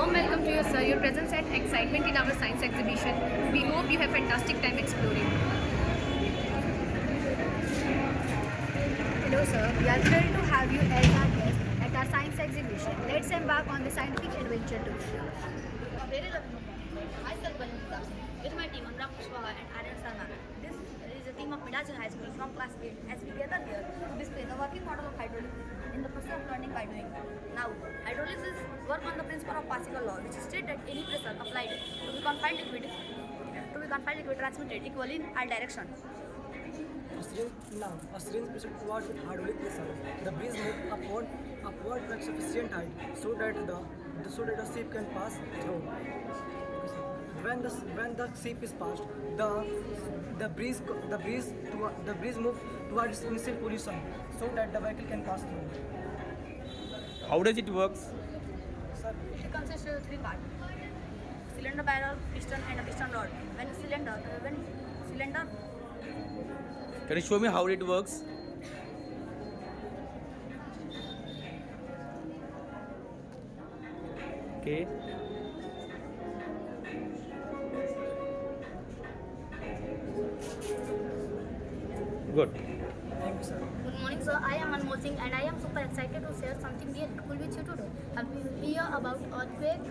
warm welcome to you, sir. Your presence and excitement in our science exhibition. We hope you have fantastic time exploring. Hello sir, we are thrilled to have you as our guest at our science exhibition. Let's embark on the scientific adventure together. A very lovely morning. Myself, Balini Dapsi, with my team Amra Pushwaha and Aryan Sarna. This is a team of Midajil High School from class 8 as we gather here to display the working model of hydrolysis in the process of learning by doing. Now, hydrolysis work on the principle of Pascal law, which states that any pressure applied to be confined liquid transmitted equally in all direction. A syringe pressure towards with hydraulic pressure. The breeze moves upward at sufficient height so that the ship can pass through. When the ship is passed, the breeze moves towards its initial position so that the vehicle can pass through. How does it work? Sir, It consists of three parts: cylinder barrel, piston, and a piston rod. When cylinder Can you show me how it works? Okay. Good. thank you, sir. Good morning, sir. I am Anmol Singh and I am super excited to share something really cool with you today. Have you hear about earthquake?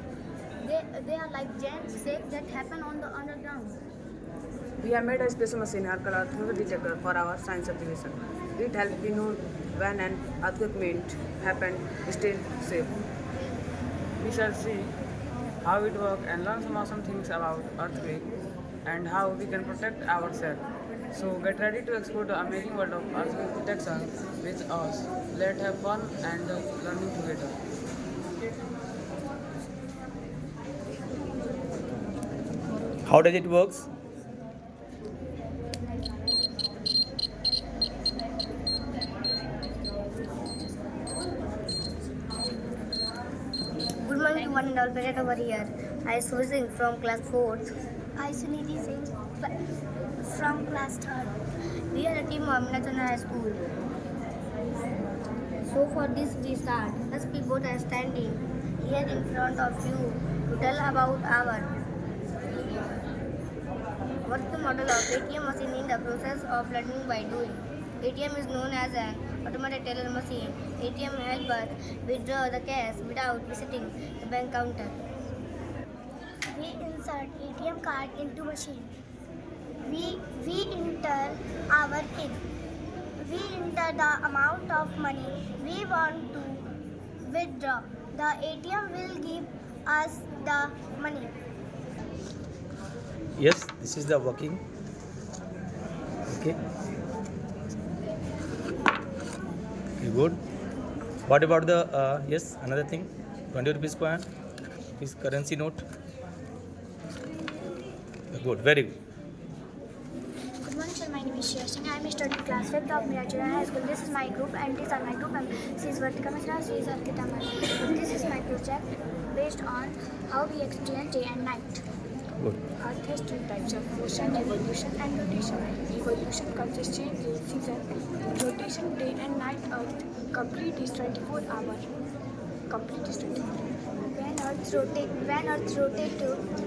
They are like giant shakes that happen on the underground. We have made a special machine, Hercules earthquake detector, for our science exhibition. It helps we know when an earthquake might happen, stay safe. We shall see how it works and learn some awesome things about earthquake and how we can protect ourselves. So get ready to explore the amazing world of earthquake protection with us. Let's have fun and learning together. How does it work? Good morning to one and all present over here. I am Singh from class 4th. I Suniti Singh from class 3rd. We are a team of National High School. So for this we start. As we both are standing here in front of you to tell about our working model of ATM machine in the process of learning by doing. ATM is known as an automated teller machine. ATM helps us withdraw the cash without visiting the bank counter. We insert ATM card into machine. We enter our PIN. We enter the amount of money we want to withdraw. The ATM will give us the money. Yes, this is the working. Okay. Okay, good. What about the yes, another thing? 20 rupees coin, this currency note. Good, very good. Good morning, sir. My name is Shreya Singh. I am studying class 5th of Mirachura High School. This is my group and these are my group members. She is Vartika Mishra, she is Arkita Mani. This is my project based on how we experience day and night. Good. Earth has two types of motion, evolution and rotation. Evolution consists in season. Rotation, day and night. Earth complete is 24 hours. Complete is 24 hours. When Earth rotates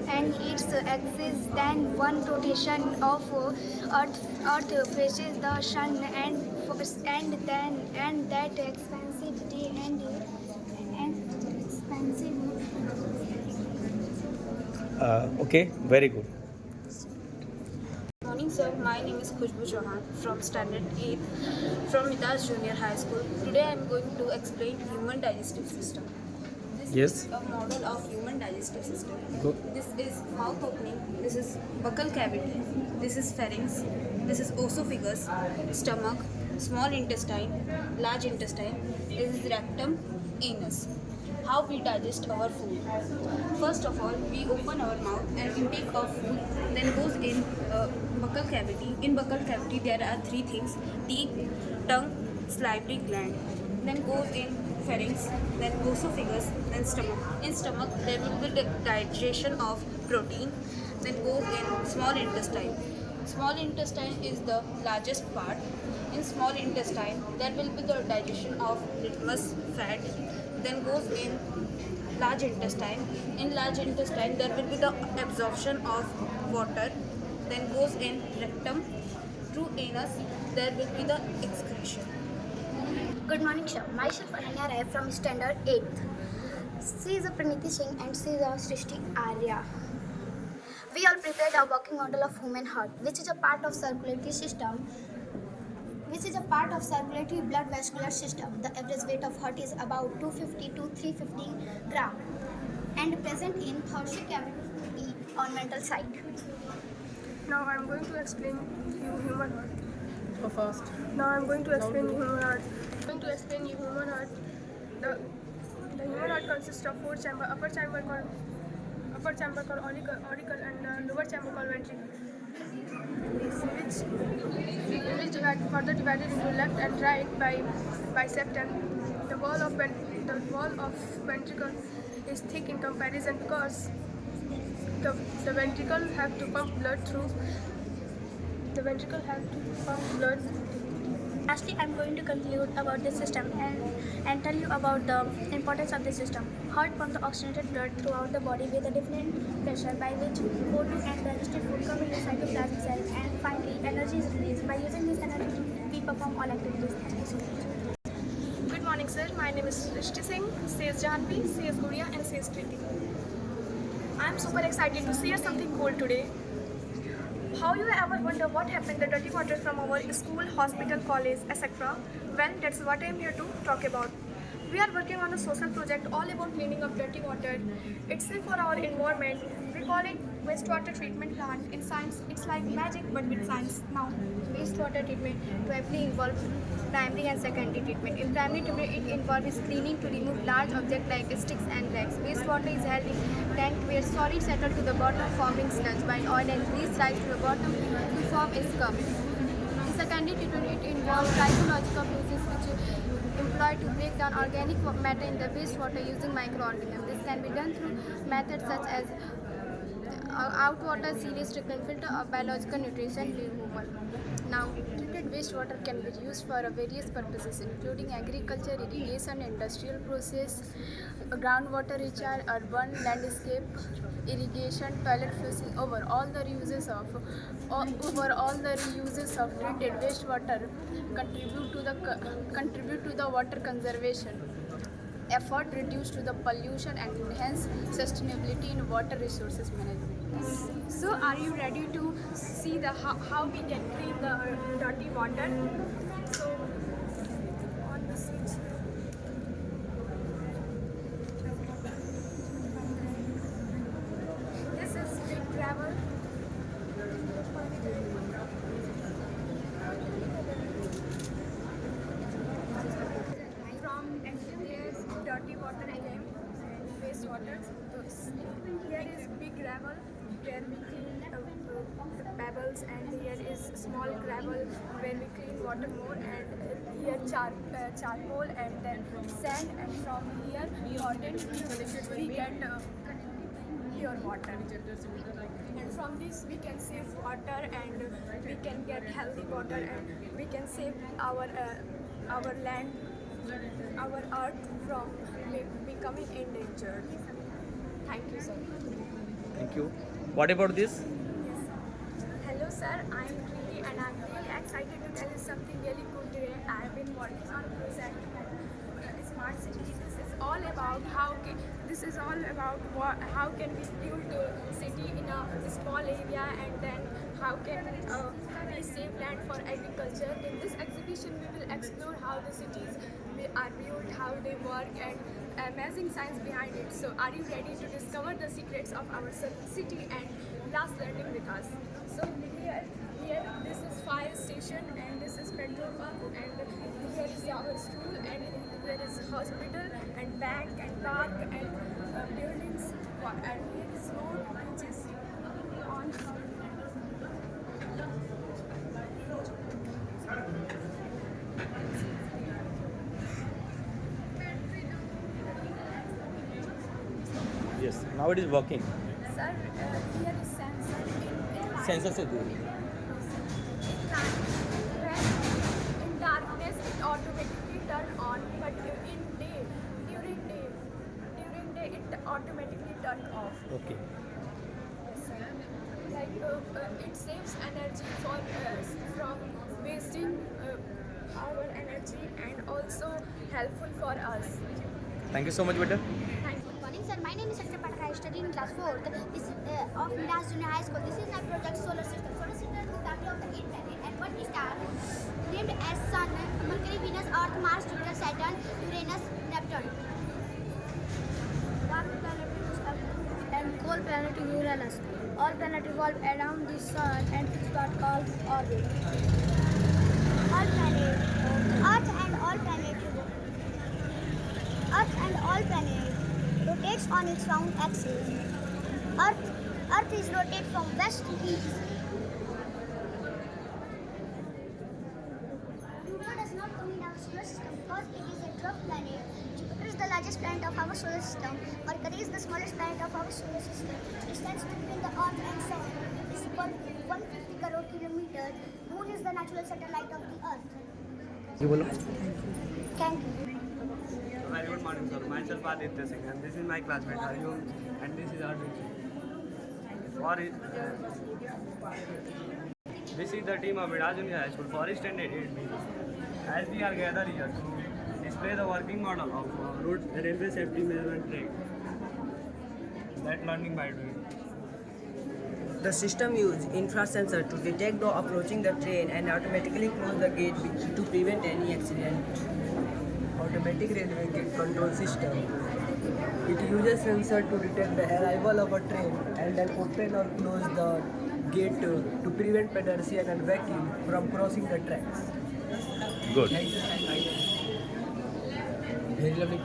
and its axis, then one rotation of Earth faces the sun and that expansive day and expansive. Okay, very good. Morning sir, my name is Khushbu Chauhan from standard 8 from Mitas Junior High School. Today I am going to explain human digestive system. This Yes. is a model of human digestive system. Good. This is mouth opening, this is buccal cavity, this is pharynx, this is esophagus, stomach, small intestine, large intestine, this is rectum, anus. How we digest our food. First of all, we open our mouth and intake of food, then goes in buccal cavity. In buccal cavity, there are three things: teeth, tongue, salivary gland. Then goes in pharynx, then esophagus, then stomach. In stomach, there will be the digestion of protein. Then goes in small intestine. Small intestine is the largest part. In small intestine, there will be the digestion of litmus fat, then goes in large intestine. In large intestine, there will be the absorption of water, then goes in rectum. Through anus, there will be the excretion. Good morning, sir. Myself Ananya Rai from Standard 8th. She is a Praniti Singh and she is a Srishti Arya. We all prepared a working model of human heart, which is a part of circulatory system, which is a part of circulatory blood vascular system. The average weight of heart is about 250 to 350 gram and present in thoracic cavity on ventral side. Now I am going to explain you human heart. So fast. Now I am going to explain you human heart. The human heart consists of four chambers: upper chamber called auricle and lower chamber called ventricle, which further divided into left and right by septum. The wall of ventricle is thick in comparison because the ventricle have to pump blood through. Lastly, I am going to conclude about this system and tell you about the importance of this system. Heart pumps the oxygenated blood throughout the body with a different pressure by which O2 and digested food come into the cytoplasmic cell, and finally energy is released. By using this energy, we perform all activities. Thank you so much. Good morning, sir. My name is Srishti Singh, says Janvi, says Guria, and says Kriti. I am super excited to share something cool today. How you ever wonder what happened to the dirty water from our school, hospital, college, etc.? Well, that's what I am here to talk about. We are working on a social project all about cleaning up dirty water. It's safe for our environment. We call it wastewater treatment plant. In science, it's like magic but with science. Now, wastewater treatment probably involves primary and secondary treatment. In primary treatment, it involves cleaning to remove large objects like sticks and rags. Wastewater is held in tank where solids settle to the bottom forming sludge, while oil and grease rise to the bottom to form a scum. In secondary treatment, it involves physiological processes which employed to break down organic matter in the wastewater using microorganisms. This can be done through methods such as outwater serious treatment filter or biological nutrition removal. Now, treated wastewater can be used for various purposes including agriculture, irrigation, industrial process, groundwater recharge, urban landscape irrigation, toilet flushing. Over all the reuses of treated wastewater contribute to the water conservation effort, reduce to the pollution and enhance sustainability in water resources management. So, are you ready to see how we can clean the dirty water? So, on the switch. This is big gravel. From there's dirty water again and wastewater. Here is big gravel where we clean the pebbles, and here is small gravel where we clean water more, and here charcoal and then sand, and from here we get pure water. And from this we can save water and we can get healthy water, and we can save our land, our earth from becoming endangered. Thank you, sir. Thank you. What about this? Yes. Hello, sir. I'm Kriti, and I'm really excited to tell you something really cool today. I've been working on a project smart city. This is all about how can we build a city in a small area, and then how can we save land for agriculture. In this exhibition, we will explore how the cities are built, how they work, and amazing science behind it. So, are you ready to discover the secrets of our city and last learning with us? So, here this is fire station, and this is petrol pump, and here is our school, and here is hospital and bank and park and buildings, and here is road which is on. Yes. Now it is working. Sir, here is sensor in Sensor से दूर. brightness it automatically turn on, but during day it automatically turn off. Okay. Like it saves energy from wasting our energy, and also helpful for us. Thank you so much, beta. Good morning, sir. My name is Akshay Pathak. I study in class 4th. This is of Midas Junior High School. This is my project, Solar System. Solar System is the family of the 8 planets and 1 star named as Sun, Mercury, Venus, Earth, Mars, Jupiter, Saturn, Uranus, Neptune. Dark planet and cold planet Uranus. All planets revolve around the Sun and it's what called orbit. All planets, Earth and all planets rotates on its round axis. Earth is rotated from west to east. Pluto does not come in our solar system because it is a dwarf planet. Jupiter is the largest planet of our solar system. Mercury is the smallest planet of our solar system. Distance between the Earth and Sun is equal to 150 crore kilometers. Moon is the natural satellite of the Earth. You bolo. Thank you. Very good morning, sir. Myself Aditya Singh, and this is my classmate Haryom, and this is Arjun. This is the team of Midas Junior High School for Standard 8B. As we are gathered here to display the working model of road railway safety measurement track, that learning by doing. The system uses infrared sensor to detect the approaching the train and automatically close the gate to prevent any accident. Automatic railway gate control system. It uses sensor to detect the arrival of a train and then open or close the gate to prevent pedestrian and vehicle from crossing the tracks. Good. Very lovely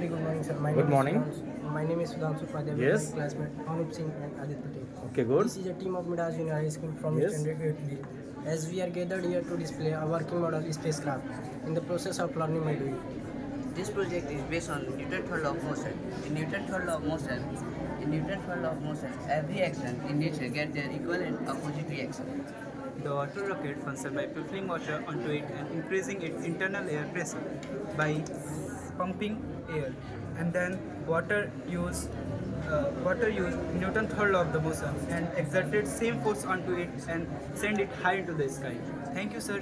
good morning, sir. Good morning. My name is Sudhanshu Padya. Yes. My classmate Anup Singh and Adit Patel. Okay, good. This is a team of Midas Junior High School from Yes. Standard 8B. As we are gathered here to display a working model spacecraft in the process of learning by doing. This project is based on Newton's third law of motion. In Newton's third law of motion, every action in nature gets their equal and opposite reaction. The water rocket functions by filling water onto it and increasing its internal air pressure by pumping air, and then water use Newton's third law of the motion and exerted same force onto it and send it high into the sky. Thank you, sir.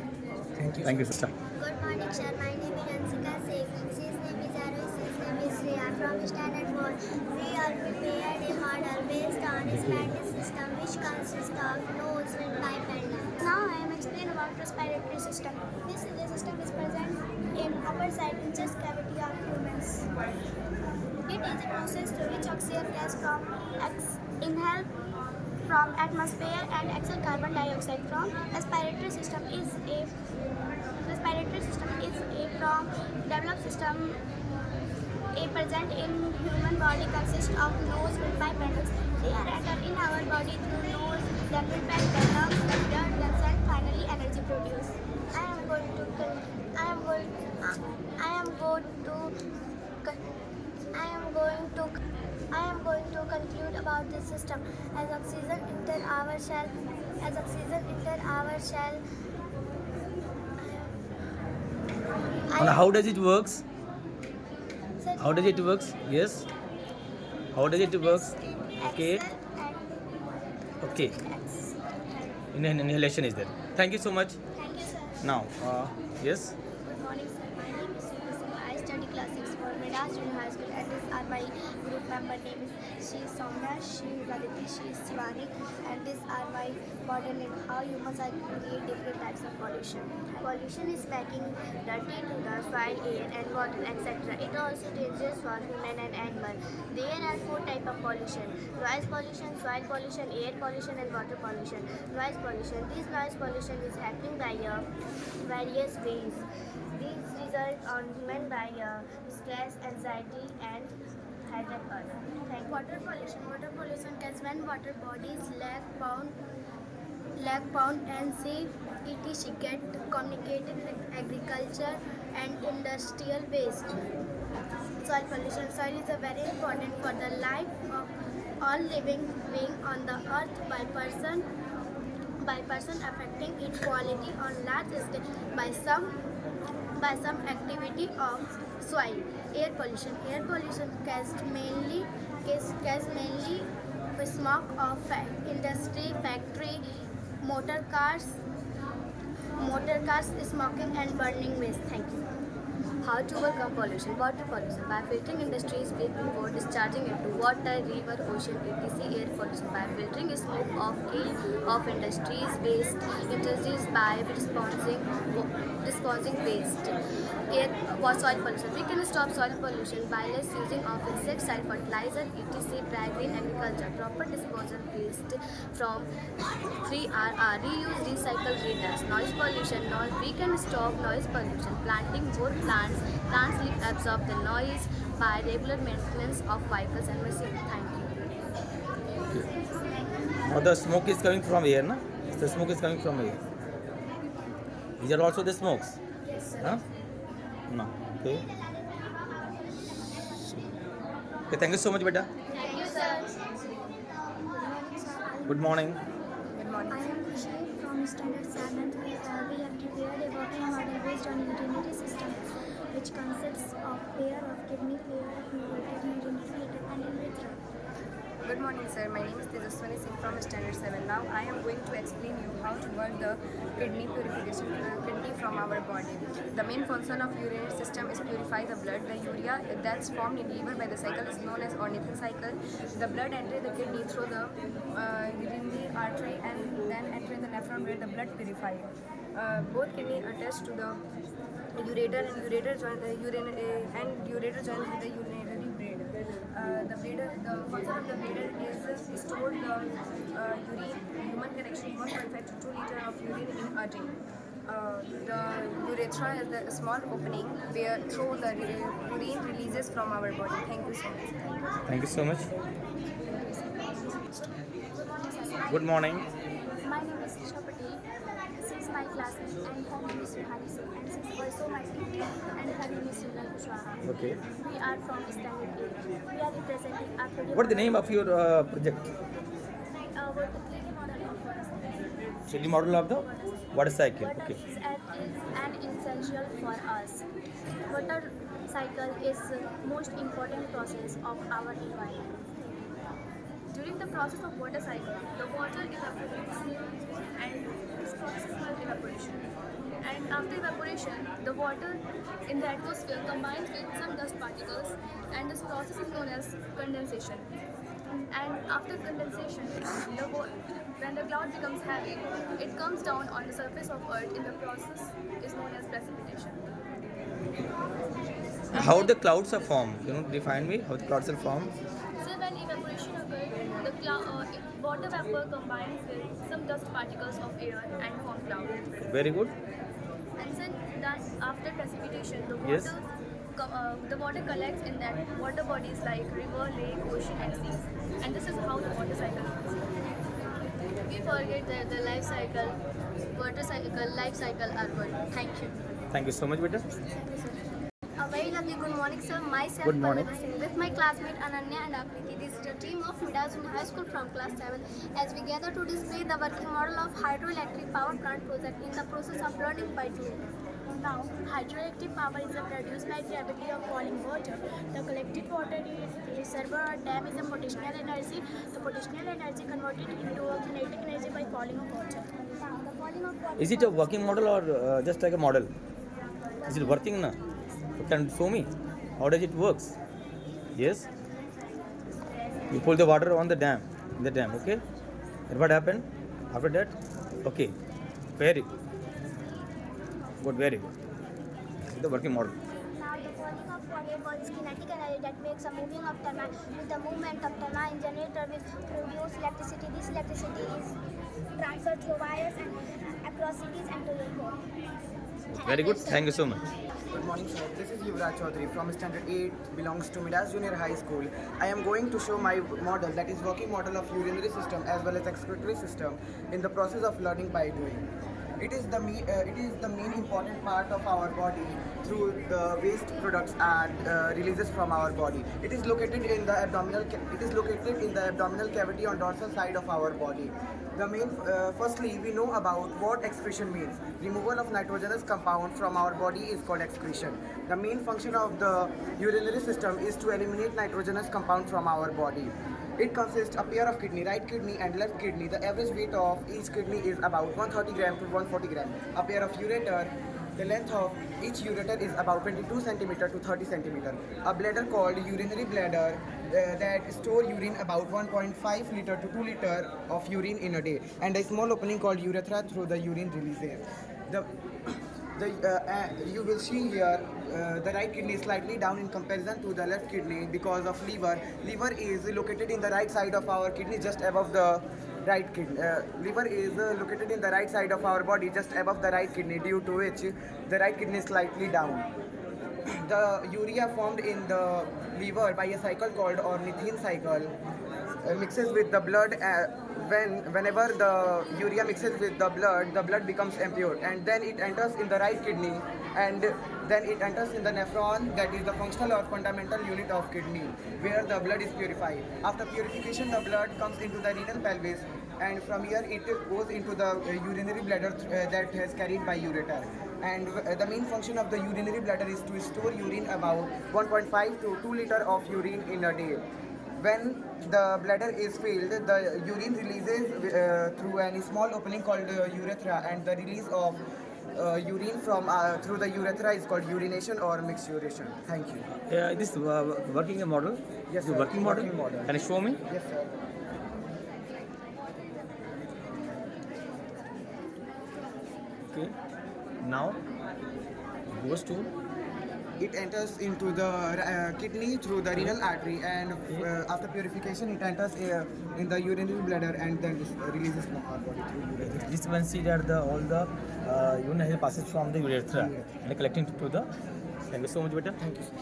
Thank you. Thank you, sister. Good morning, sir. My name is Ansika Singh. His name is Arun. His name is Riya. From Standard 4, we are prepared a model based on a respiratory system which consists of nose, windpipe, and lungs. Now I am explaining about respiratory system. This system is present in upper side in chest cavity of humans. It is a process through which oxygen gas inhale from atmosphere and exhale carbon dioxide from respiratory system is a from developed system present in human body consists of nose, windpipe, and lungs. They are entered in our body through nose, then windpipe, then lungs, then blood, then cell, finally energy produced. I am going to conclude about this system. As oxygen enter our cell, And how does it works? Sir, How does it works? Yes. How does it works? Okay. Okay. Inhalation is there. Thank you so much. Thank you, sir. Now, yes. Good morning, sir. My name is Sudha Singh. I study class 6 for Midas Junior High School, and these are my group member name is she is Soumya, she is Aditi, she is Shivani, and these are my model name. How humans are create different types of pollution. Pollution is packing dirty to the soil, air, and water, etc. It also dangerous for human and animal. There are 4 types of pollution: noise pollution, soil pollution, air pollution, and water pollution. Noise pollution. This noise pollution is happening by various ways. These result on human by stress, anxiety, and headache. Water pollution. Water pollution is when water bodies lack pound and sea ETC get communicated with agriculture and industrial waste. Soil pollution. Soil is very important for the life of all living being on the earth by person affecting its quality on large scale. By some by some activity of soil. Air pollution. Air pollution caused mainly smoke of industry, factory, motor cars, smoking and burning waste. Thank you. How to overcome pollution? Water pollution by filtering industries waste before discharging into water, river, ocean, etc. Air pollution by filtering smoke of industries waste introduced by disposing waste. Soil pollution. We can stop soil pollution by less using of insecticide, fertilizer, etc. by green agriculture. Proper disposal waste from 3RR. Reuse, recycle, reduce. Noise pollution. We can stop noise pollution. Planting more plants. Plants absorb the noise by regular maintenance of vehicles and machines. Thank you. Now the smoke is coming from here, na? The smoke is coming from here. These are also the smokes. Yes, sir. Huh? No. Okay. Okay. Thank you so much, beta. Thank you, sir. Good morning. I am Khushi from Standard 7. We have prepared a working model based on urinary system, which consists of pair of kidney, pair of ureter, urinary bladder, and urethra. Good morning, sir. My name is Tejaswani Singh from Standard 7. Now I am going to explain you how to work the kidney purification kidney from our body. The main function of urinary system is purify the blood. The urea that's formed in liver by the cycle is known as Ornithin cycle. The blood enters the kidney through the urinary artery and then enter the nephron where the blood purified. Both kidney attached to the ureter and ureter joins with the urinary bladder. The function of the bladder is stored the urine. Human can actually 1.5 to 2 liters of urine in a day. The urethra is the small opening where through the urine releases from our body. Thank you so much. Thank you so much. Good morning. My name is Isha Patel. This is my classmate and her name is Suhani Singh, and this is also my teacher and her name is Sunal Kushwaha. Okay. We are from Standard 8. We are representing our project. What is the name of your project? Our 3D model of water cycle. 3D model of the water cycle. Water Okay. is an essential for us. Water cycle is the most important process of our environment. During the process of water cycle, the water evaporates and this process is called evaporation. And after evaporation, the water in the atmosphere combines with some dust particles and this process is known as condensation. And after condensation, when the cloud becomes heavy, it comes down on the surface of earth in the process is known as precipitation. How the clouds are formed? Define me how the clouds are formed. So when evaporation occurs, the water vapor combines with some dust particles of air and form cloud. Very good. And then that after precipitation, the water, Yes. the water collects in that water bodies like river, lake, ocean and seas. And this is how the water cycle is. We forget that the life cycle, water cycle, life cycle are good. Thank you. Thank you so much, beta. A very lovely good morning, sir. Myself, Good morning. Pallavi Singh, with my classmate Ananya and Akriti. This is the team of Midazun High School from class 7 as we gather to display the working model of hydroelectric power plant project in the process of learning by doing. Now, hydroelectric power is produced by gravity of falling water. The collected water reservoir or dam is a potential energy. The potential energy converted into a kinetic energy by falling of water. Now, the falling of water. Is it a working model or just like a model? Is it working now? Can you show me? How does it works? Yes. You pull the water on the dam, okay? And what happened after that? Okay. Very good. Good, very good. This is the working model. Now the falling of water is kinetic energy that makes a moving of turbine. With the movement of turbine, generator will produce electricity. This electricity is transferred through wires and across cities and to your home. Very good. Thank you so much. Good morning, sir. This is Yuvraj Chaudhary from Standard 8, belongs to Midas Junior High School. I am going to show my model, that is working model of urinary system as well as excretory system in the process of learning by doing. It is the main important part of our body through the waste products and releases from our body. It is located in the abdominal. It is located in the abdominal cavity on dorsal side of our body. Firstly, we know about what excretion means. Removal of nitrogenous compound from our body is called excretion. The main function of the urinary system is to eliminate nitrogenous compound from our body. It consists a pair of kidney, right kidney and left kidney. The average weight of each kidney is about 130 gram to 140 gram. A pair of ureter, the length of each ureter is about 22 centimeter to 30 centimeter. A bladder called urinary bladder that store urine about 1.5 liter to 2 liter of urine in a day, and a small opening called urethra through the urine releases. You will see here the right kidney is slightly down in comparison to the left kidney because of liver. Liver is located in the right side of our kidney, just above the right kidney. Liver is located in the right side of our body, just above the right kidney, due to which the right kidney is slightly down. The urea formed in the liver by a cycle called ornithine cycle mixes with the blood. Whenever the urea mixes with the blood becomes impure, and then it enters in the right kidney, and then it enters in the nephron, that is the functional or fundamental unit of kidney, where the blood is purified. After purification, the blood comes into the renal pelvis, and from here it goes into the urinary bladder that is carried by ureter. And the main function of the urinary bladder is to store urine, about 1.5 to 2 liter of urine in a day. When the bladder is filled, the urine releases through a small opening called urethra, and the release of urine from through the urethra is called urination or mixturation. Thank you. Yeah, this working model. Yes, the sir. working model. Working model. Can you show me? Yes, sir. Okay. Now goes to. It enters into the kidney through the renal artery, and after purification it enters in the urinary bladder, and then releases from our body through urethra. This one see that all the urine passes from the urethra and collecting to the. Thank you so much, better. Thank you, sir.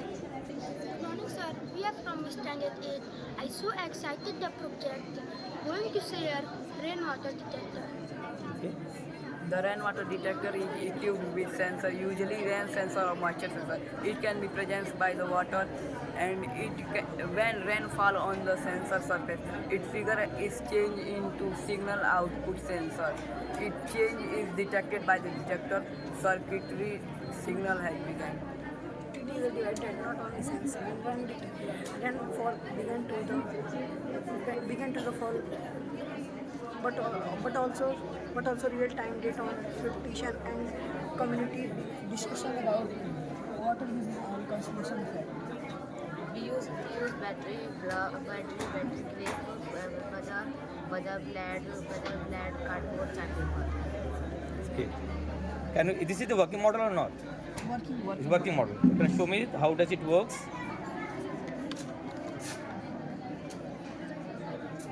Good morning, sir. We are from Standard 8. I so excited the project. Going to share rainwater detector. Okay. The rainwater detector is equipped with sensor, usually rain sensor or moisture sensor. It can be present by the water, and when rain fall on the sensor surface, its figure is changed into signal output sensor. Its change is detected by the detector. Circuitry signal has begun. It is a divided, not only sense. When rainfall began to the fall, but also real-time data on filtration and community discussion about water usage and conservation effect. We use battery clay, blade, cardboard, chart paper. Okay. Can you, this is the working model or not? It's working model. Can you show me how does it works?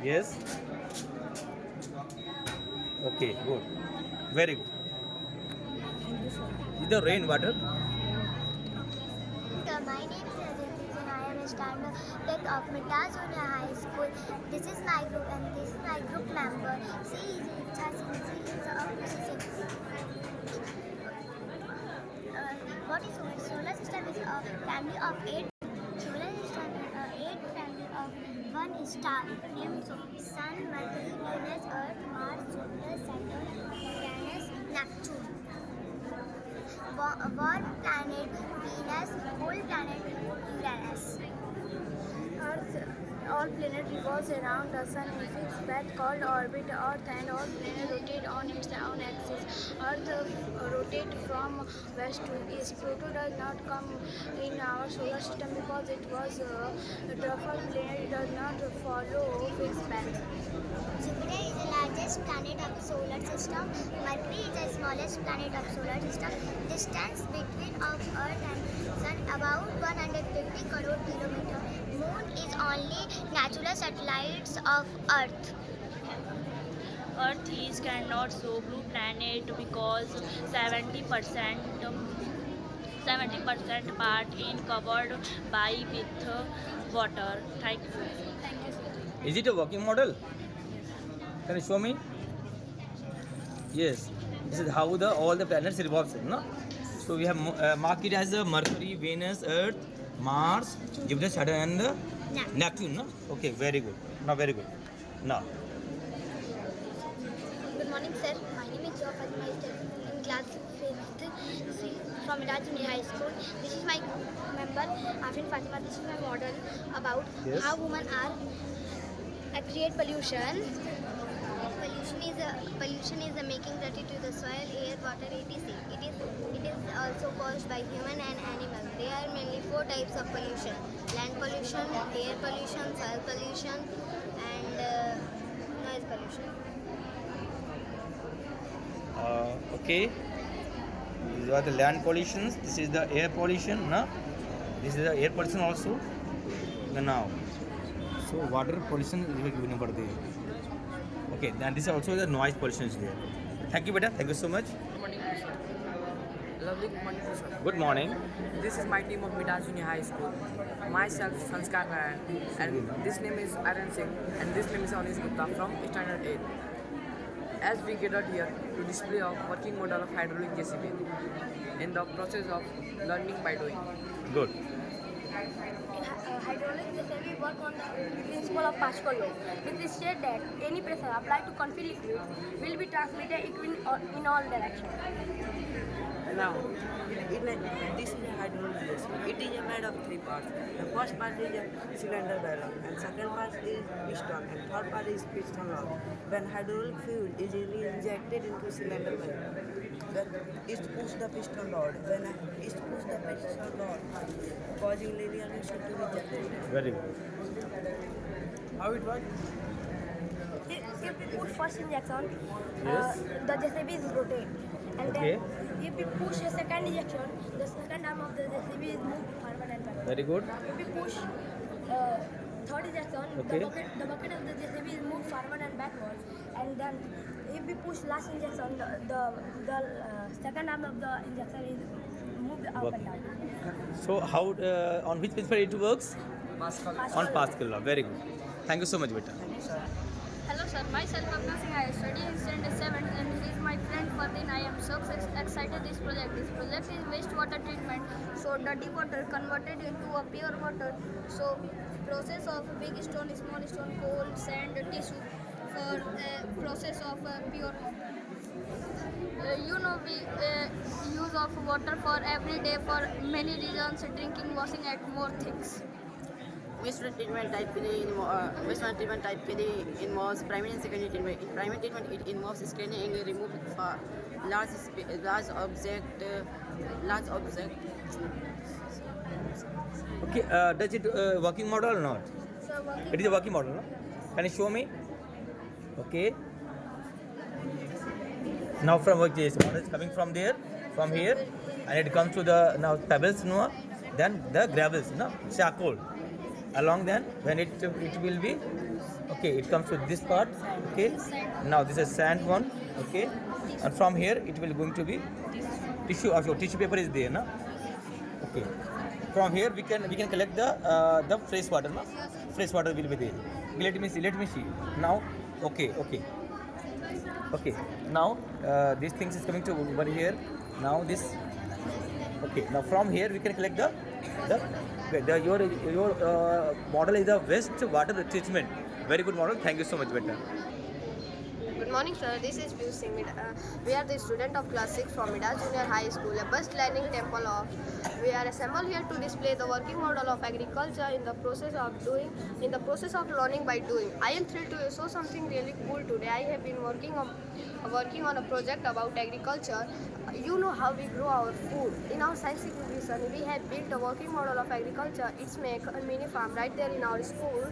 Yes. Okay, good. Very good. Is the rainwater? My name is Aditi and I am a standard of Midaz Junior High School. This is my group and this is my group member. C is what is solar system is a family of 8 solar system, 8 family of one star named Sun, Mercury, Venus, Earth, Mars, Jupiter, Saturn, Uranus, Neptune. One planet Venus, whole planet Uranus. Earth, all planets revolve around the sun in fixed path called orbit. Earth and all planets rotate on its own axis. Earth rotates from west to east. Pluto does not come in our solar system because it was a truffle planet. It does not follow fixed path. Jupiter is the largest planet of the solar system. Mercury is the smallest planet of solar system. Distance between of Earth and Sun about 150 crore kilometers. Moon is only natural satellites of Earth. Earth is cannot show blue planet because 70% part in covered by with water. Thank you. Thank you, sir. Is it a working model? Can you show me? Yes. This is how all the planets revolve, no? So we have marked it as Mercury, Venus, Earth, Mars, Jupiter, Saturn, and Neptune. No? Okay, very good. Now very good. Now. Good morning, sir. My name is Jo Fatima. I study in class 5th from Miraj Junior High School. This is my member, Afrin Fatima. This is my model about how women are create pollution. Pollution is making dirty to the soil, air, water, etc. It is also caused by human and animal. There are mainly 4 types of pollution: land pollution, air pollution, soil pollution, and noise pollution. Okay. These are the land pollutions. This is the air pollution. No? This is the air pollution also. Now. So water pollution is given over there. Okay, then this is also the noise pollution is there. Thank you, beta. Thank you so much. Good morning, sir. Lovely good morning, sir. Good morning. This is my team of Miraj Junior High School. Myself, Sanskar Narayan, and this name is Aryan Singh, and this name is Anish Gupta from Standard 8. As we gathered here to display a working model of hydraulic JCB in the process of learning by doing. Good. In hydraulic JCB, work on the principle of Pascal law, which is said that any pressure applied to config liquid will be transmitted in all directions. Now, this is a hydraulic JCB. It is made of 3 parts. The first part is a cylinder barrel, and second part is piston, and third part is piston rod. When hydraulic fluid is injected into cylinder barrel, then it pushes the piston rod. When it pushes the piston rod, causing linear motion to be generated. Very good. How it works? If we put first injection, Yes. the JCB is rotate, and Okay. then if we push a second injection, the second arm of the JCB is moved forward and backward. Very good. If we push third injection, Okay. the bucket of the JCB is moved forward and backward, and then if we push last injection, the second arm of the injection is moved up and down. So how on which principle it works? Pascal. On Pascal law. Very good. Thank you so much, beta. Hello sir, myself Abna Singh. I study in Standard 7 and he is my friend Fardin. I am so excited this project. This project is wastewater treatment. So dirty water converted into a pure water. So process of big stone, small stone, coal, sand, tissue for process of pure water. We use of water for every day for many reasons, drinking, washing and more things. Wastewater treatment type PD involves primary and secondary treatment. In primary treatment, it involves screening and removing for large object. Okay. Does it working model or not? It is a working model. No? Can you show me? Okay. Now from what this model is coming from there, from here, and it comes to the now pebbles, no? Then the gravels, no? Charcoal. Along then, when it will be, okay, it comes to this part, okay. Now this is sand one, okay, and from here it will going to be tissue. Also, tissue paper is there, no? Okay. From here we can collect the fresh water, no? Fresh water will be there. Let me see. Now, okay. Now these things is coming to over here. Now this, okay. Now from here we can collect your model is the waste water treatment. Very good model. Thank you so much, beta. Good morning, sir. This is Piyush Singh. We are the student of class 6 from Miraj Junior High School, a best learning temple of. We are assembled here to display the working model of agriculture in the process of learning by doing. I am thrilled to show something really cool today. I have been working on a project about agriculture. You know how we grow our food. In our science exhibition, we have built a working model of agriculture. It's make a mini farm right there in our school.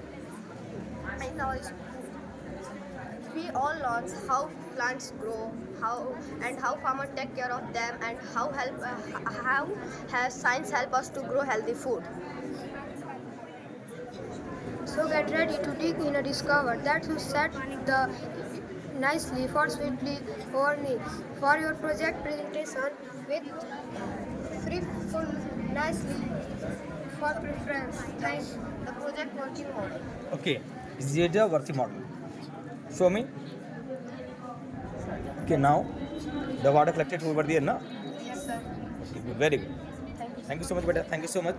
We all learn how plants grow, how farmers take care of them, and how has science help us to grow healthy food. So get ready to dig in a discover that you set the nicely for sweetly for me for your project presentation with free full nicely for preference. Thanks. The project working model. Okay, is it a working model? Show me. Okay, now the water collected over there, no? Yes, sir. Okay, very good. Thank you so much, beta. Thank you so much.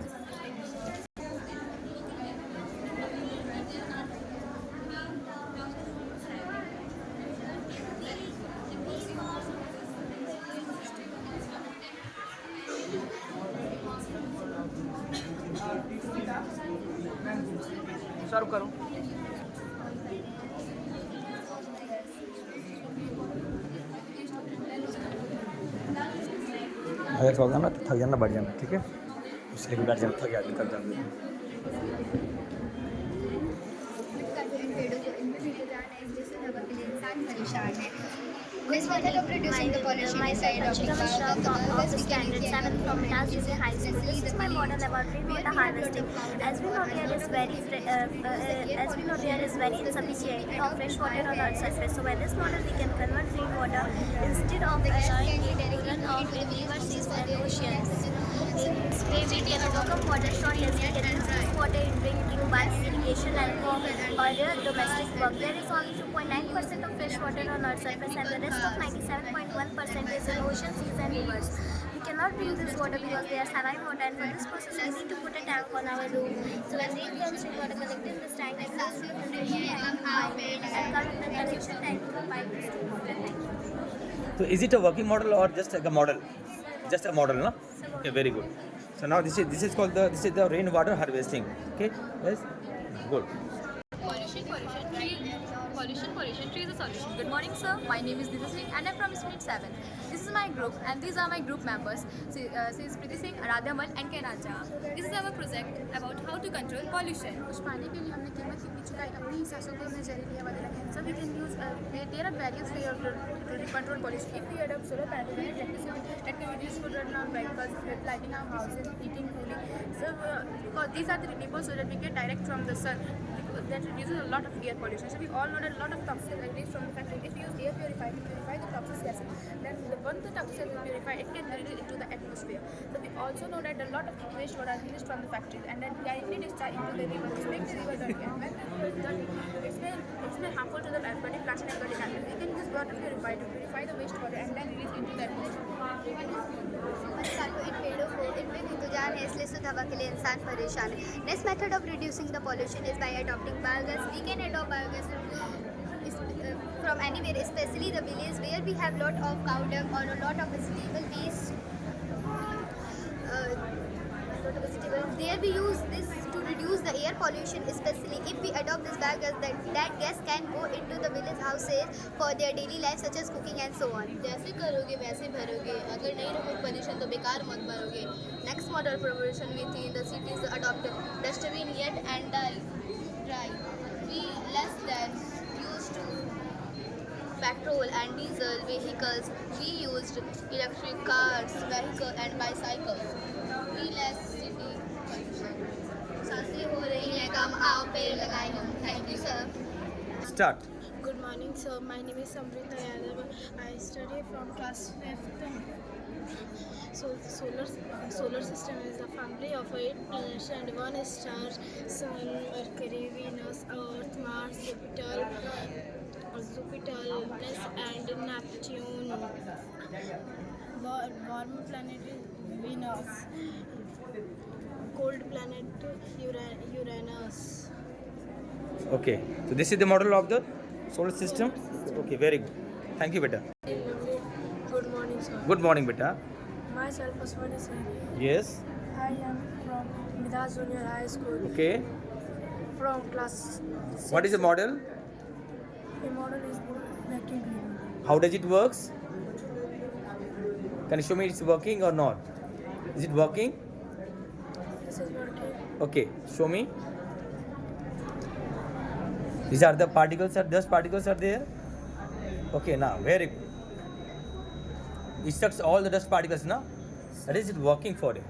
शुरू करूँ अगर थोड़ा ना थक जाना, बढ़ जाना, ठीक है, इसलिए बैठ जाना, थक जाना, थक जाना. This method of reducing the pollution is by adopting of standard 7 from Minas Junior High School. This is my model about rainwater harvesting. As we know, there is very insufficient of fresh water on our surface. So by this model, we can convert rainwater instead of allowing it to run off in rivers, seas, and oceans. In this way, we can overcome water shortage. We can use this water in drinking, bathing, irrigation, and for other domestic work. There is only 2.9% of fresh water on our surface, and the rest of 97.1% is in ocean, seas, and rivers. We cannot drink this water because they are saline water, and for this process, we need to put a tank on our roof. So when rain comes, water collected in this tank and fills with the rain and come in the collection tank to pipe this to water. Thank you. So is it a working model or just like a model? Just a model, no? Okay, very good. So now this is called the rainwater harvesting. Okay, yes, good. Pollution tree is a solution. Good morning, sir. My name is Dita Singh and I'm from Street 7. This is my group and these are my group members. Sis Priti Singh, Aradhya Mal and Kenacha. This is our project about how to control pollution. कुछ पाने के लिए हमने कीमत की pitch का अपनी सांसों को में जहरीली हवा देना है. So we can use there are various ways of control pollution. If we adopt solar panels and electricity that can be used to run our vehicles, lighting our houses, heating, cooling. So because these are the renewable so that we get direct from the sun. That reduces a lot of air pollution. So we all know that a lot of toxins are released from the factory. If we use air purifier to purify the toxic gases, then once the toxic is purified, it can release into the atmosphere. So we also know that a lot of wastewater are released from the factories and then directly discharged into the river, which makes the river dirty. And when the river is dirty, it's been harmful to the aquatic plants and aquatic animals. We can use water purifier to purify the wastewater and then release into the atmosphere. Next method of reducing the pollution is by adopting biogas. We can adopt biogas from anywhere, especially the village where we have lot of cow dung or a lot of vegetable waste. There we use this to reduce the air pollution, especially if we adopt this biogas, that gas can go into the village houses for their daily life such as cooking and so on. जैसे करोगे वैसे भरोगे, अगर नहीं रहोगे pollution तो बेकार मत भरोगे. Next model promotion within the cities adopt dustbin yet and dry. We less than used to petrol and diesel vehicles. We used electric cars, vehicles and bicycles. We less city pollution. सांसें हो रही हैं कम, आओ पेड़ लगाएं हम. Thank you, sir. Start. Good morning, sir. My name is Samrita Yadav. I study from class 5th. So solar system is the family of 8 planets and 1 star: Sun, Mercury, Venus, Earth, Mars, Jupiter, and Neptune. Warm planet is Venus. Cold planet Uranus. Okay, so this is the model of the solar system. Okay, very good. Thank you, beta. Good morning, sir. Good morning, beta. Myself, Aswani Singh. Yes. I am from Minas Junior High School. Okay. From class 6. What is the model? The model is vacuum cleaner. How does it works? Can you show me it's working or not? Is it working? This is working. Okay, show me. These are the particles, dust particles are there. Okay, now very good. It sucks all the dust particles now. That is it working for it.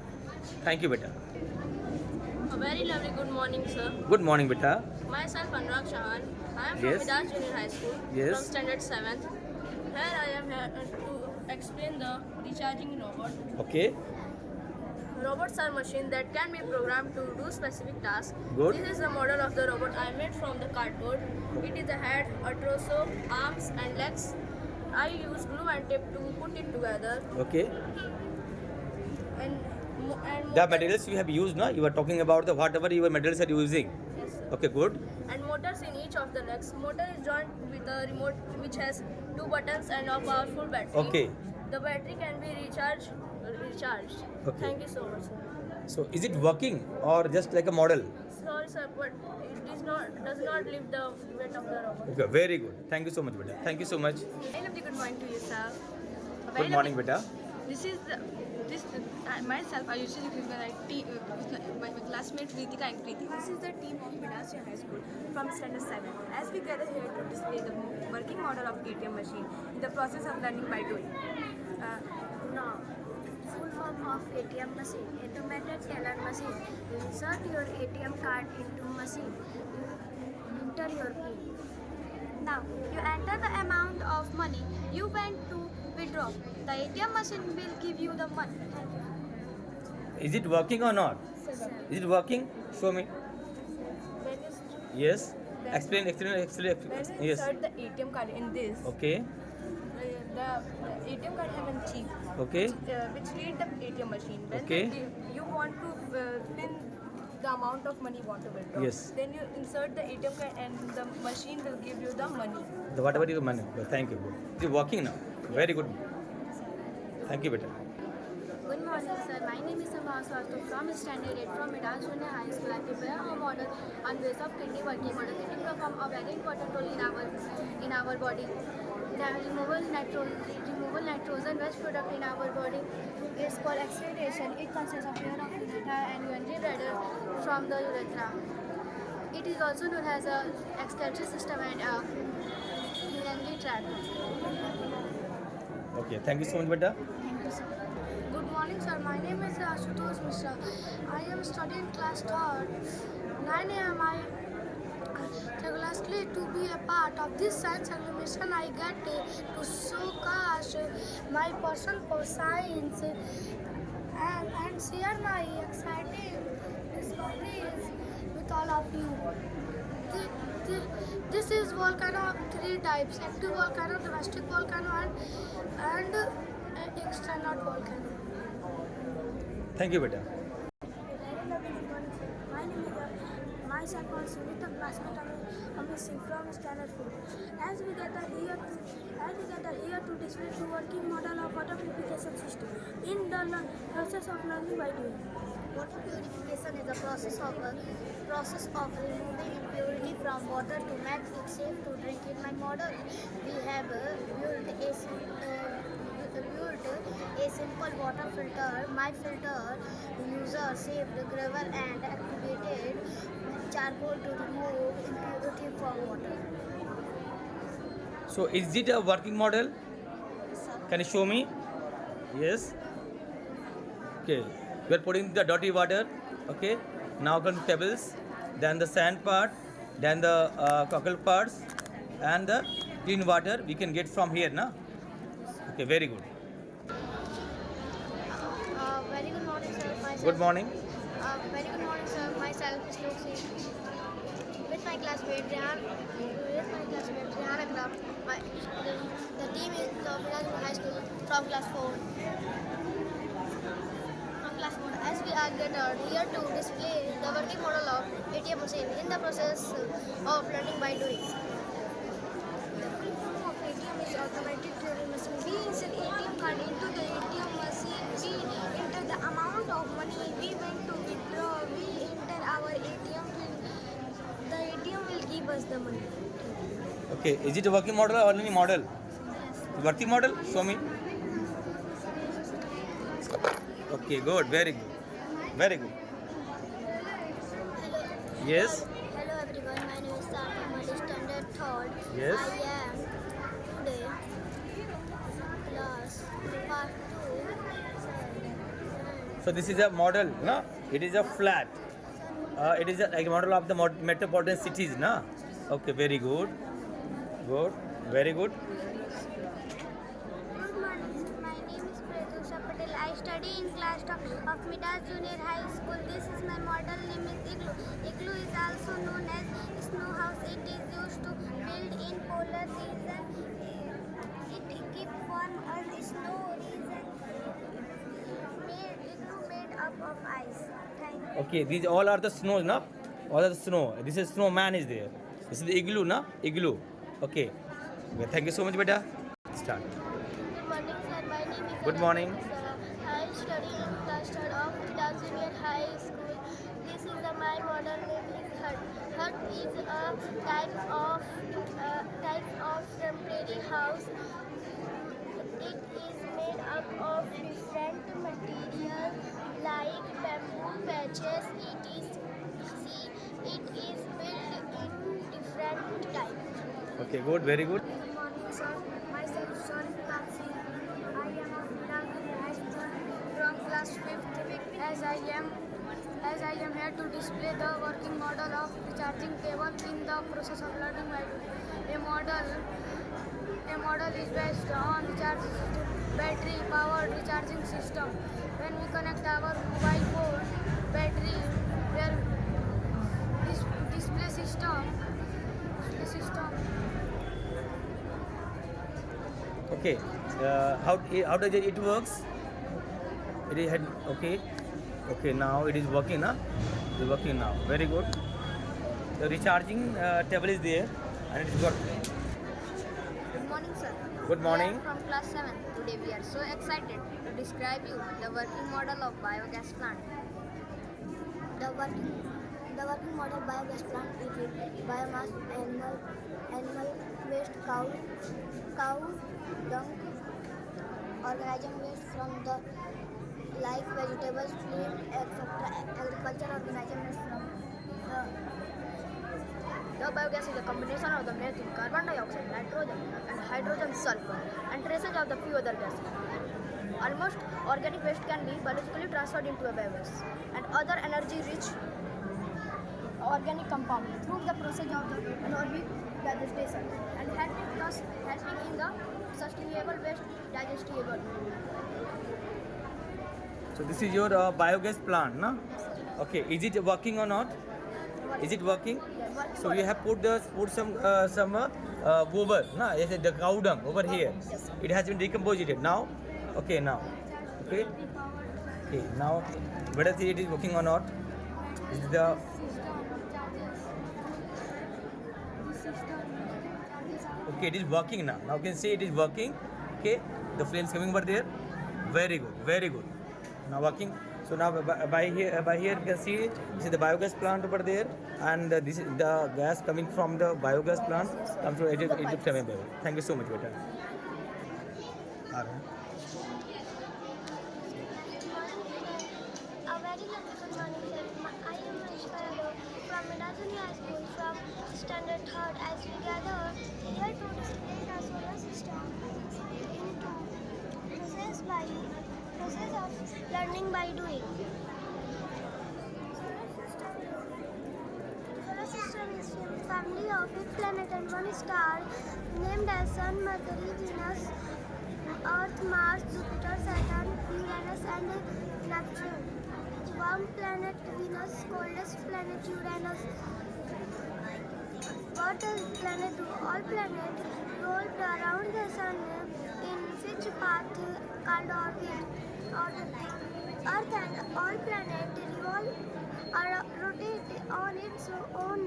Thank you, beta. A very lovely good morning, sir. Good morning, beta. Myself Anurag Chauhan. I am from Yes. Minas Junior High School. Yes. From standard 7th. Here I am here to explain the recharging robot. Okay. Robots are machines that can be programmed to do specific tasks. Good. This is the model of the robot I made from the cardboard. It is a head, a torso, arms and legs. I use glue and tape to put it together. Okay. The materials you have used, no? You are talking about the whatever your materials are using. Yes, sir. Okay, good. And motors in each of the legs. Motor is joined with a remote which has 2 buttons and a powerful battery. Okay. The battery can be recharged. Okay. Thank you so much, sir. So is it working or just like a model? Sorry, sir, but it is not does not lift the weight of the robot. Okay, very good. Thank you so much, beta. Thank you so much. Very lovely good morning to you, sir. Good morning, beta. This is myself. I usually give my classmates Ritika and Preeti. This is the team of Midasya High School from Standard 7. As we gather here to display the working model of ATM machine in the process of learning by doing. Now, full form of ATM machine, automated teller machine. You insert your ATM card into machine. You enter your PIN. Now, you enter the amount of money you want to withdraw. The ATM machine will give you the money. Is it working or not? Is it working? Show me. Yes. Explain. When you Yes. insert the ATM card in this, Okay. the ATM card have a chip. Okay. Which read the ATM machine. When Okay. you want to pin the amount of money you want to withdraw. Yes. Then you insert the ATM card and the machine will give you the money. The whatever you money. Thank you. Good. It is working now. Very good. Thank you, beta. Good morning, sir. My name is Sabha Swarto from Standard 8 from Midas Junior High School. I prepare a model on base of kidney working model. Kidney perform a very important role in our body. The removal nitrogen waste product in our body is called excretion. It consists of layer of urethra and urinary bladder from the urethra. It is also known as a excretory system and a urinary tract. Okay. Thank you so much, beta. Thank you, sir. Good morning, sir. My name is Ashutosh Mishra. I am studying class 3rd. 9 a.m. I regularly to be a part of this science exhibition. I get to showcase my passion for science and share my exciting discoveries with all of you. This is volcano of 3 types: active volcano, domestic volcano, and external volcano. Thank you, beta. My name is myself also with a classmate Amising from Standard 4. As we gather here to display the working model of water purification system in the process of learning by doing. Water purification is a process of removing impurity from water to make it safe to drink. In my model, we have built a simple water filter. My filter user saved gravel and activated charcoal to remove impurity from water. So is it a working model? Can you show me? Yes. Okay. We are putting the dirty water. Okay. Now come pebbles, then the sand part, then the cockle parts, and the clean water we can get from here, na? Okay. Very good. Very good morning, sir. Good morning. Very good morning, sir. Myself is Lucy. With my classmate Rehan Akram. The team is Midas High School from class 4. As we are gathered here to display the working model of ATM machine in the process of learning by doing. The full form of ATM is automatic teller machine. We insert ATM card into the ATM machine. We enter the amount of money we want to withdraw. We enter our ATM pin. The ATM will give us the money. Okay. Is it a working model or only model? Working model? Show me. Okay. Good. Very good. Very good. Yes. Hello everyone, my name is Sarthak Mali, Standard 3rd. Yes. I am today class part 2. So this is a model, na? It is a flat. It is a model of the metropolitan cities, na? Okay, very good. Good. Very good. Good morning, my name is Pratyusha Patel. I study in class 2 of Midas Junior High School. This is my model name is Igloo. Igloo is also known as snow house. It is used to build in polar region. It keeps warm on snow region. Igloo of ice. Thank you. Okay, these all are the snows, na? All are the snow. This is snowman is there. This is the igloo, na? Igloo. Okay. Okay, thank you so much, beta. Start. Good morning, sir. My name is Good morning. I study in class 3rd of Vidal Junior High School. This is my model name is hut. Hut is a type of temporary house. It is made up of different material like bamboo patches, It is built in different types. Okay, good, very good. Good morning, sir. Myself, Son Kapsi. I am of Vidal High School from class 5th. As I am here to display the working model of recharging cable in the process of learning by doing. A model is based on battery powered recharging system. When we connect our mobile phone battery, where display system. Okay, how does it works? It is okay. Okay, now it is working, na? It is working now. Very good. The recharging table is there, and it is got. Good morning, sir. Good morning. We are from class 7. Today we are so excited to describe you the working model of biogas plant. The working model biogas plant is with biomass, animal waste, cow dung, organism waste from the like vegetables, fruit, etc. Agriculture organism waste from the biogas is a combination of the methane, carbon dioxide, nitrogen, and hydrogen sulfur, and traces of the few other gases. Almost organic waste can be biologically transferred into a biogas and other energy-rich organic compound through the process of the anaerobic digestion and helping in the sustainable waste digestible. So this is your biogas plant, na? Okay, is it working or not? Is it working? So you have put some gobar, na? Yes, the cow dung over here. It has been decomposed now. Okay, now. Okay. Okay, now whether it is working or not? Is the okay? It is working now. Now you can see it is working. Okay, the flames coming over there. Very good, very good. Now working. So now by here you can see this is the biogas plant over there, and this is the gas coming from the biogas plant comes to Egypt. Thank you so much, beta. A very lovely good morning, sir. I am Aishka Yadav from Vidal Junior High School from standard 3rd as we gather here to display the solar system into process of learning by doing. Solar system is a family of 8 planets and 1 star named as Sun, Mercury, Venus, Earth, Mars, Jupiter, Saturn, Uranus and Neptune. Warm planet Venus, coldest planet Uranus, water planet. All planets roll around the sun in fixed path called orbit. Earth and all planets rotate on its own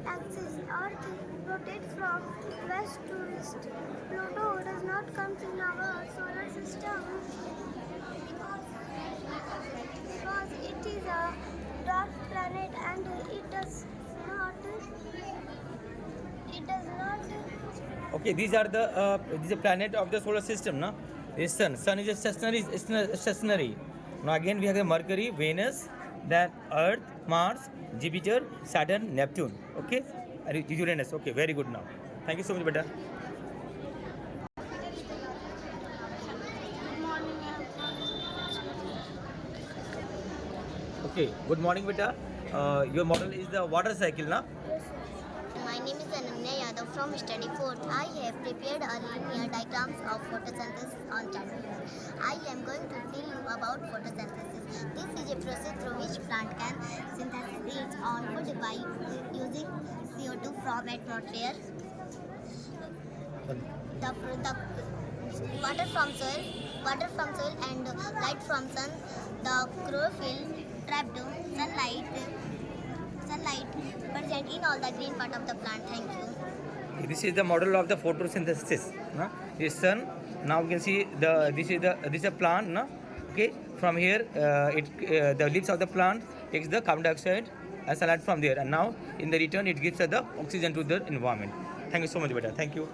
axis. Earth rotates from west to east. Pluto does not come in our solar system because it is a dark planet and it does not. Okay, these are the planet of the solar system, na? This sun. Sun is a stationary. Now again we have the Mercury, Venus, then Earth, Mars, Jupiter, Saturn, Neptune. Okay, and Uranus. Okay, very good now. Thank you so much, beta. Okay, good morning, beta. Your model is the water cycle, na? My name is Ananya Yadav from Study 4th. I have prepared a linear diagrams of photosynthesis on chart. I am going to tell you about photosynthesis. This is a process through which plant can synthesize its own food by using CO2 from atmosphere, the water from soil and light from sun, the chlorophyll trapped sunlight present in all the green part of the plant. Thank you. This is the model of the photosynthesis. No? This sun. Now you can see this is a plant. No? Okay. From here, the leaves of the plant takes the carbon dioxide and sunlight from there, and now in the return it gives the oxygen to the environment. Thank you so much, beta. Thank you.